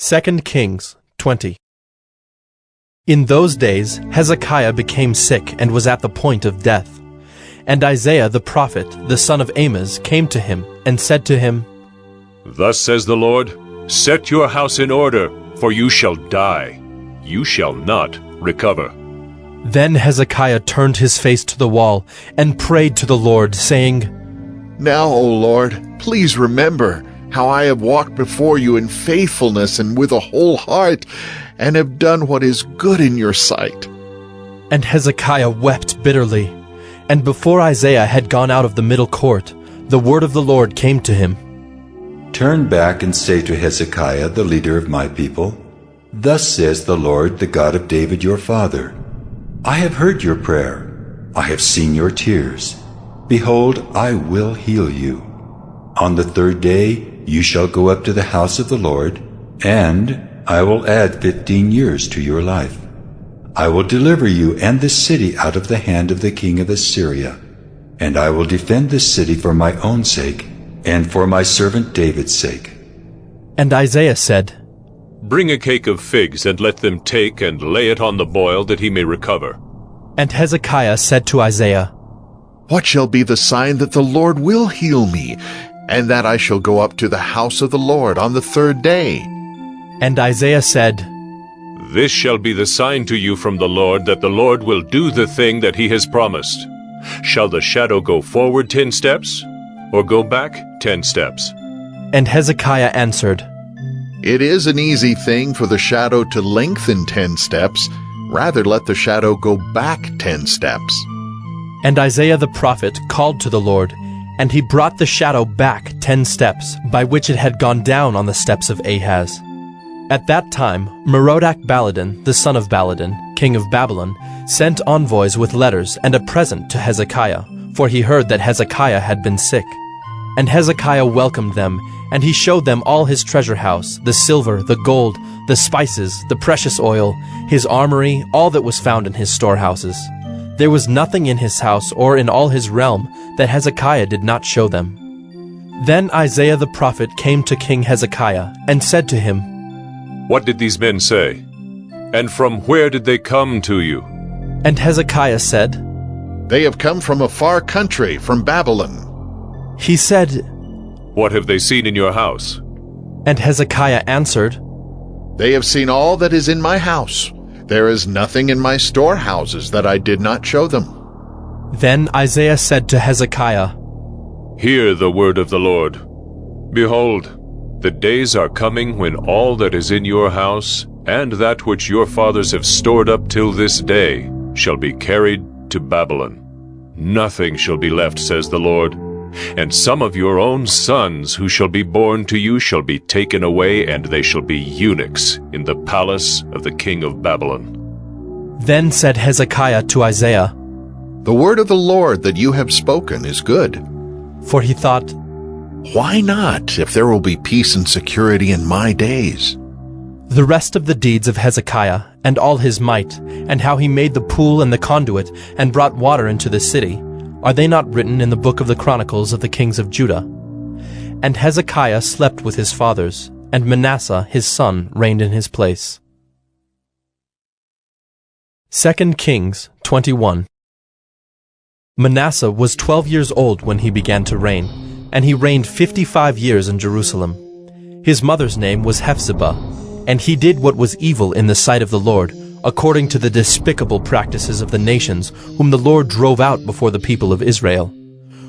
2 Kings 20. In those days Hezekiah became sick and was at the point of death. And Isaiah the prophet, the son of Amoz, came to him and said to him, Thus says the Lord, Set your house in order, for you shall die. You shall not recover. Then Hezekiah turned his face to the wall and prayed to the Lord, saying, Now, O Lord, please remember how I have walked before you in faithfulness and with a whole heart, and have done what is good in your sight. And Hezekiah wept bitterly. And before Isaiah had gone out of the middle court, the word of the Lord came to him. Turn back and say to Hezekiah, the leader of my people, Thus says the Lord, the God of David your father, I have heard your prayer. I have seen your tears. Behold, I will heal you. On the third day you shall go up to the house of the Lord, and I will add 15 years to your life. I will deliver you and this city out of the hand of the king of Assyria, and I will defend this city for my own sake, and for my servant David's sake. And Isaiah said, Bring a cake of figs, and let them take and lay it on the boil, that he may recover. And Hezekiah said to Isaiah, What shall be the sign that the Lord will heal me, and that I shall go up to the house of the Lord on the third day? And Isaiah said, This shall be the sign to you from the Lord, that the Lord will do the thing that he has promised. Shall the shadow go forward 10 steps, or go back 10 steps? And Hezekiah answered, It is an easy thing for the shadow to lengthen 10 steps. Rather let the shadow go back 10 steps. And Isaiah the prophet called to the Lord, and he brought the shadow back 10 steps, by which it had gone down on the steps of Ahaz. At that time Merodach-Baladan, the son of Baladan, king of Babylon, sent envoys with letters and a present to Hezekiah, for he heard that Hezekiah had been sick. And Hezekiah welcomed them, and he showed them all his treasure house, the silver, the gold, the spices, the precious oil, his armory, all that was found in his storehouses. There was nothing in his house or in all his realm that Hezekiah did not show them. Then Isaiah the prophet came to King Hezekiah and said to him, What did these men say? And from where did they come to you? And Hezekiah said, They have come from a far country, from Babylon. He said, What have they seen in your house? And Hezekiah answered, They have seen all that is in my house. There is nothing in my storehouses that I did not show them. Then Isaiah said to Hezekiah, Hear the word of the Lord. Behold, the days are coming when all that is in your house, and that which your fathers have stored up till this day, shall be carried to Babylon. Nothing shall be left, says the Lord. And some of your own sons who shall be born to you shall be taken away, and they shall be eunuchs in the palace of the king of Babylon. Then said Hezekiah to Isaiah, The word of the Lord that you have spoken is good. For he thought, Why not, if there will be peace and security in my days? The rest of the deeds of Hezekiah, and all his might, and how he made the pool and the conduit, and brought water into the city, are they not written in the book of the Chronicles of the kings of Judah? And Hezekiah slept with his fathers, and Manasseh his son reigned in his place. 2 Kings 21. Manasseh was 12 years old when he began to reign, and he reigned 55 years in Jerusalem. His mother's name was Hephzibah, and he did what was evil in the sight of the Lord, according to the despicable practices of the nations whom the Lord drove out before the people of Israel.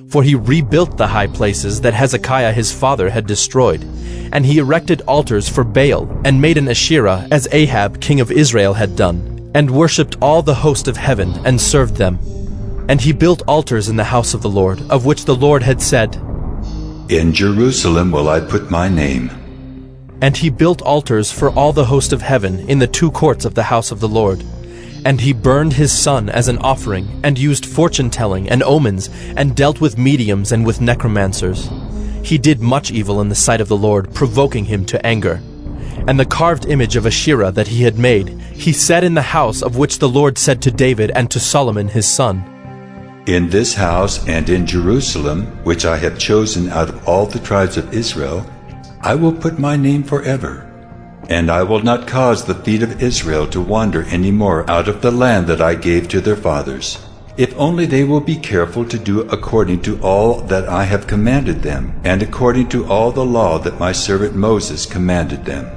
For he rebuilt the high places that Hezekiah his father had destroyed, and he erected altars for Baal, and made an Asherah, as Ahab king of Israel had done, and worshipped all the host of heaven, and served them. And he built altars in the house of the Lord, of which the Lord had said, In Jerusalem will I put my name. And he built altars for all the host of heaven in the 2 courts of the house of the Lord. And he burned his son as an offering, and used fortune-telling and omens, and dealt with mediums and with necromancers. He did much evil in the sight of the Lord, provoking him to anger. And the carved image of Asherah that he had made, he set in the house of which the Lord said to David and to Solomon his son, In this house and in Jerusalem, which I have chosen out of all the tribes of Israel, I will put my name forever. And I will not cause the feet of Israel to wander any more out of the land that I gave to their fathers, if only they will be careful to do according to all that I have commanded them, and according to all the law that my servant Moses commanded them.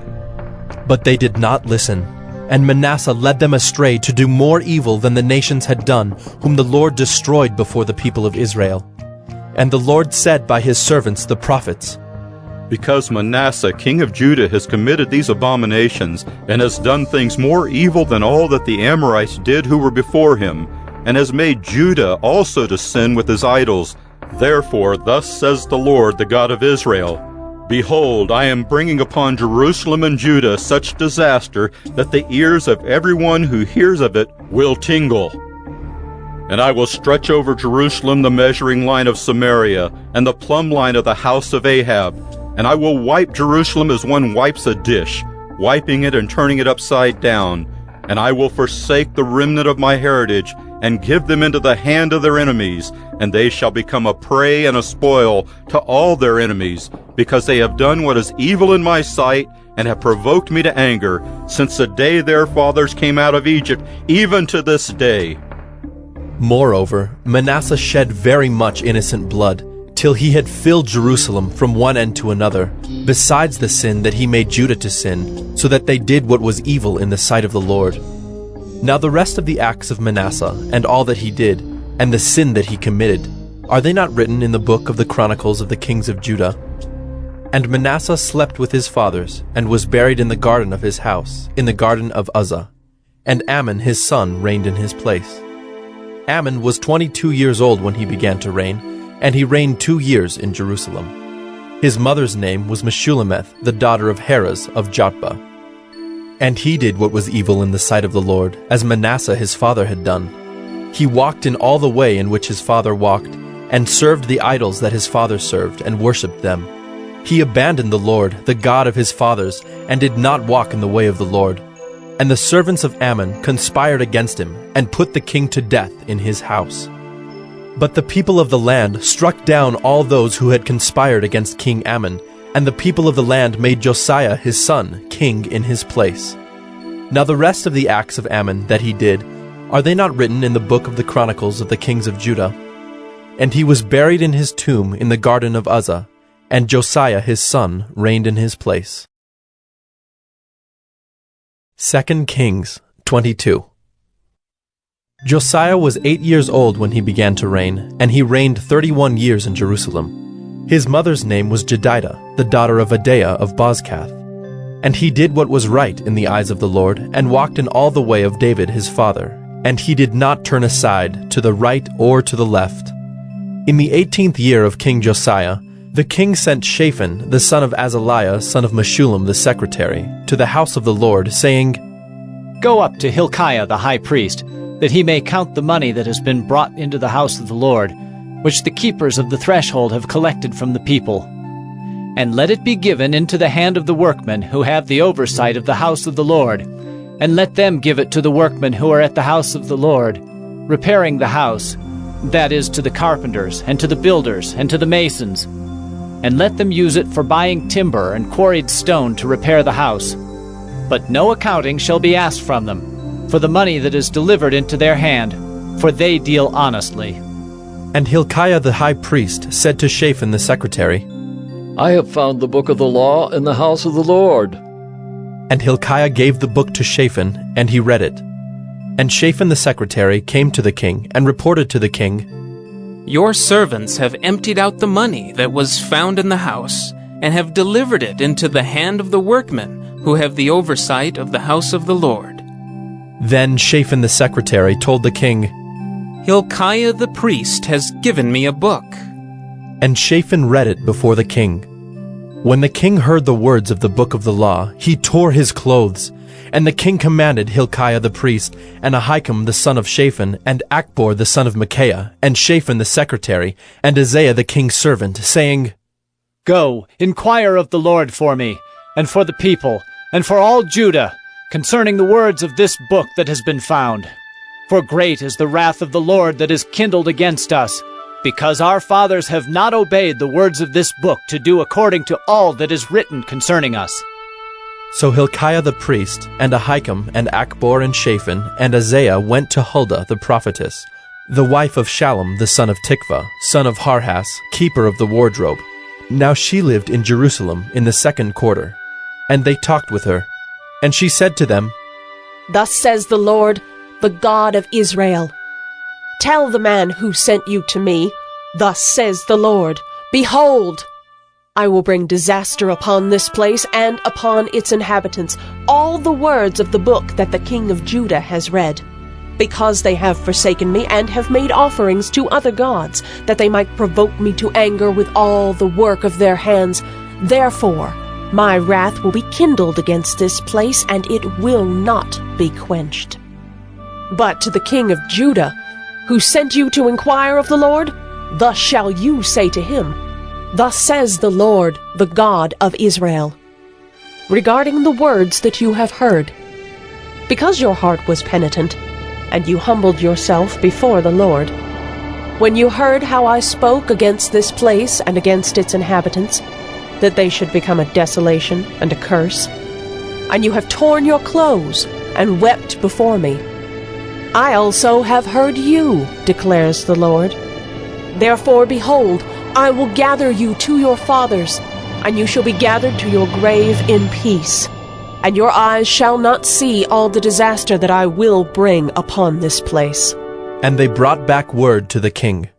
But they did not listen, and Manasseh led them astray to do more evil than the nations had done, whom the Lord destroyed before the people of Israel. And the Lord said by his servants the prophets, Because Manasseh, king of Judah, has committed these abominations, and has done things more evil than all that the Amorites did who were before him, and has made Judah also to sin with his idols. Therefore, thus says the Lord, the God of Israel, Behold, I am bringing upon Jerusalem and Judah such disaster that the ears of everyone who hears of it will tingle. And I will stretch over Jerusalem the measuring line of Samaria, and the plumb line of the house of Ahab, and I will wipe Jerusalem as one wipes a dish, wiping it and turning it upside down. And I will forsake the remnant of my heritage, and give them into the hand of their enemies, and they shall become a prey and a spoil to all their enemies, because they have done what is evil in my sight, and have provoked me to anger, since the day their fathers came out of Egypt, even to this day. Moreover, Manasseh shed very much innocent blood, till he had filled Jerusalem from one end to another, besides the sin that he made Judah to sin, so that they did what was evil in the sight of the Lord. Now the rest of the acts of Manasseh, and all that he did, and the sin that he committed, are they not written in the book of the Chronicles of the kings of Judah? And Manasseh slept with his fathers, and was buried in the garden of his house, in the garden of Uzzah. And Amon his son reigned in his place. Amon was 22 years old when he began to reign, and he reigned 2 years in Jerusalem. His mother's name was Meshullemeth, the daughter of Heres of Jotbah. And he did what was evil in the sight of the Lord, as Manasseh his father had done. He walked in all the way in which his father walked, and served the idols that his father served, and worshipped them. He abandoned the Lord, the God of his fathers, and did not walk in the way of the Lord. And the servants of Ammon conspired against him, and put the king to death in his house. But the people of the land struck down all those who had conspired against King Ammon, and the people of the land made Josiah his son king in his place. Now the rest of the acts of Ammon that he did, are they not written in the book of the Chronicles of the kings of Judah? And he was buried in his tomb in the garden of Uzzah, and Josiah his son reigned in his place. 2 Kings 22. Josiah was 8 years old when he began to reign, and he reigned 31 years in Jerusalem. His mother's name was Jedidah, the daughter of Adaiah of Bozkath. And he did what was right in the eyes of the Lord, and walked in all the way of David his father, and he did not turn aside to the right or to the left. In the 18th year of King Josiah, the king sent Shaphan, the son of Azaliah, son of Meshullam the secretary, to the house of the Lord, saying, Go up to Hilkiah the high priest, that he may count the money that has been brought into the house of the Lord, which the keepers of the threshold have collected from the people. And let it be given into the hand of the workmen who have the oversight of the house of the Lord, and let them give it to the workmen who are at the house of the Lord, repairing the house, that is, to the carpenters, and to the builders, and to the masons. And let them use it for buying timber and quarried stone to repair the house. But no accounting shall be asked from them, for the money that is delivered into their hand, for they deal honestly. And Hilkiah the high priest said to Shaphan the secretary, I have found the book of the law in the house of the Lord. And Hilkiah gave the book to Shaphan, and he read it. And Shaphan the secretary came to the king, and reported to the king, Your servants have emptied out the money that was found in the house, and have delivered it into the hand of the workmen, who have the oversight of the house of the Lord. Then Shaphan the secretary told the king, Hilkiah the priest has given me a book. And Shaphan read it before the king. When the king heard the words of the book of the law, he tore his clothes. And the king commanded Hilkiah the priest, and Ahikam the son of Shaphan, and Achbor the son of Micaiah, and Shaphan the secretary, and Isaiah the king's servant, saying, Go, inquire of the Lord for me, and for the people, and for all Judah, concerning the words of this book that has been found. For great is the wrath of the Lord that is kindled against us, because our fathers have not obeyed the words of this book to do according to all that is written concerning us. So Hilkiah the priest, and Ahikam, and Achbor, and Shaphan, and Isaiah went to Huldah the prophetess, the wife of Shallum the son of Tikvah, son of Harhas, keeper of the wardrobe. Now she lived in Jerusalem in the 2nd quarter. And they talked with her. And she said to them, Thus says the Lord, the God of Israel, Tell the man who sent you to me, Thus says the Lord, Behold, I will bring disaster upon this place and upon its inhabitants, all the words of the book that the king of Judah has read, because they have forsaken me and have made offerings to other gods, that they might provoke me to anger with all the work of their hands. Therefore, my wrath will be kindled against this place, and it will not be quenched. But to the king of Judah, who sent you to inquire of the Lord, thus shall you say to him, Thus says the Lord, the God of Israel, regarding the words that you have heard, because your heart was penitent, and you humbled yourself before the Lord, when you heard how I spoke against this place and against its inhabitants, that they should become a desolation and a curse, and you have torn your clothes and wept before me, I also have heard you, declares the Lord. Therefore, behold, I will gather you to your fathers, and you shall be gathered to your grave in peace, and your eyes shall not see all the disaster that I will bring upon this place. And they brought back word to the king.